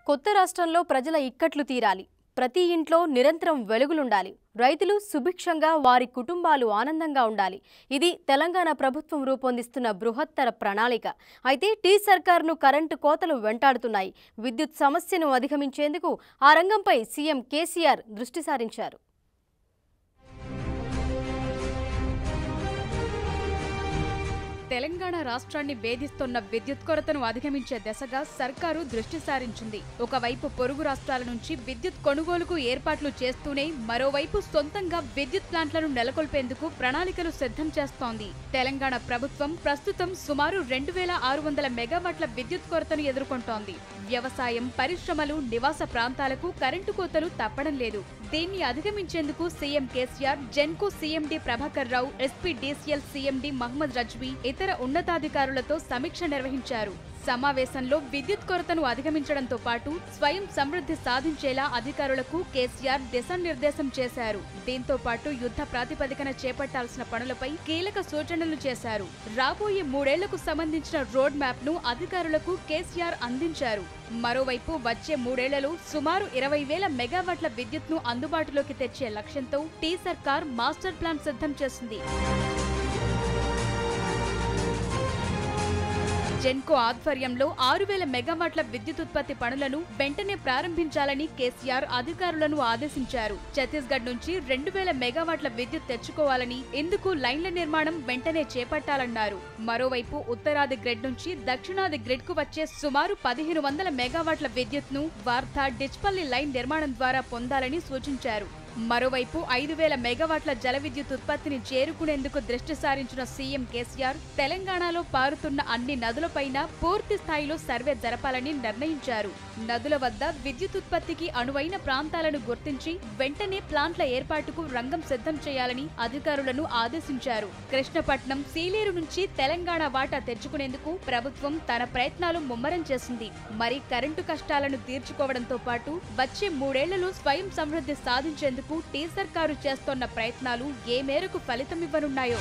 కొత్త రాష్ట్రంలో ప్రజల ఇక్కట్లు తీరాలి. ప్రతి ఇంట్లో నిరంతరం వెలుగులుండాలి. రైతులు సుభిక్షంగా, వారి కుటుంబాలు ఆనందంగా ఉండాలి. ఇది తెలంగాణ ప్రభుత్వం రూపొందిస్తున్న బృహత్తర ప్రణాళిక. అయితే టీ సర్కార్ను కరెంటు కోతలు వెంటాడుతున్నాయి. విద్యుత్ సమస్యను అధిగమించేందుకు ఆ రంగంపై సీఎం కేసీఆర్ దృష్టి సారించారు. తెలంగాణ రాష్ట్రాన్ని వేధిస్తున్న విద్యుత్ కొరతను అధిగమించే దిశగా సర్కారు దృష్టి సారించింది. ఒకవైపు పొరుగు రాష్ట్రాల నుంచి విద్యుత్ కొనుగోలుకు ఏర్పాట్లు చేస్తూనే మరోవైపు సొంతంగా విద్యుత్ ప్లాంట్లను నెలకొల్పేందుకు ప్రణాళికలు సిద్ధం చేస్తోంది. తెలంగాణ ప్రభుత్వం ప్రస్తుతం సుమారు 2600 మెగావాట్ల విద్యుత్ కొరతను ఎదుర్కొంటోంది. వ్యవసాయం, పరిశ్రమలు, నివాస ప్రాంతాలకు కరెంటు కోతలు తప్పడం లేదు. దీన్ని అధిగమించేందుకు CM KCR, Genco CMD Prabhakar Rao, SPDCL CMD Mohammed Razvi, ఇతర ఉన్నతాధికారులతో సమీక్ష నిర్వహించారు. సమావేశంలో విద్యుత్ కొరతను అధిగమించడంతో పాటు స్వయం సమృద్ధి సాధించేలా అధికారులకు కేసీఆర్ దిశానిర్దేశం చేశారు. దీంతో పాటు యుద్ధ ప్రాతిపదికన చేపట్టాల్సిన పనులపై కీలక సూచనలు చేశారు. రాబోయే 3 ఏళ్లకు సంబంధించిన రోడ్ మ్యాప్ ను అధికారులకు కేసీఆర్ అందించారు. మరోవైపు వచ్చే 3 ఏళ్లలో సుమారు 20,000 మెగావాట్ల విద్యుత్ ను అందుబాటులోకి తెచ్చే లక్ష్యంతో టీ సర్కార్ మాస్టర్ ప్లాన్ సిద్ధం చేసింది. జెన్కో ఆధ్వర్యంలో 6,000 మెగావాట్ల విద్యుత్ ఉత్పత్తి పనులను వెంటనే ప్రారంభించాలని కేసీఆర్ అధికారులను ఆదేశించారు. ఛత్తీస్గఢ్ నుంచి 2,000 మెగావాట్ల విద్యుత్ తెచ్చుకోవాలని, ఇందుకు లైన్ల నిర్మాణం వెంటనే చేపట్టాలన్నారు. మరోవైపు ఉత్తరాది గ్రిడ్ నుంచి దక్షిణాది గ్రిడ్ కు వచ్చే సుమారు 1,500 మెగావాట్ల విద్యుత్ ను వార్ధా, డిచ్పల్లి లైన్ నిర్మాణం ద్వారా పొందాలని సూచించారు. మరోవైపు 5,000 మెగావాట్ల జల విద్యుత్ ఉత్పత్తిని చేరుకునేందుకు దృష్టి సారించిన సీఎం కేసీఆర్ తెలంగాణలో పారుతున్న అన్ని నదులపైన పూర్తి స్థాయిలో సర్వే జరపాలని నిర్ణయించారు. నదుల వద్ద విద్యుత్ ఉత్పత్తికి అనువైన ప్రాంతాలను గుర్తించి వెంటనే ప్లాంట్ల ఏర్పాటుకు రంగం సిద్ధం చేయాలని అధికారులను ఆదేశించారు. కృష్ణపట్నం, సీలేరు నుంచి తెలంగాణ వాటా తెచ్చుకునేందుకు ప్రభుత్వం తన ప్రయత్నాలు ముమ్మరం చేసింది. మరి కరెంటు కష్టాలను తీర్చుకోవడంతో పాటు వచ్చే 3 ఏళ్లలో స్వయం సమృద్ధి సాధించేందుకు టీ సర్కారు చేస్తోన్న ప్రయత్నాలు ఏ మేరకు ఫలితమివ్వనున్నాయో.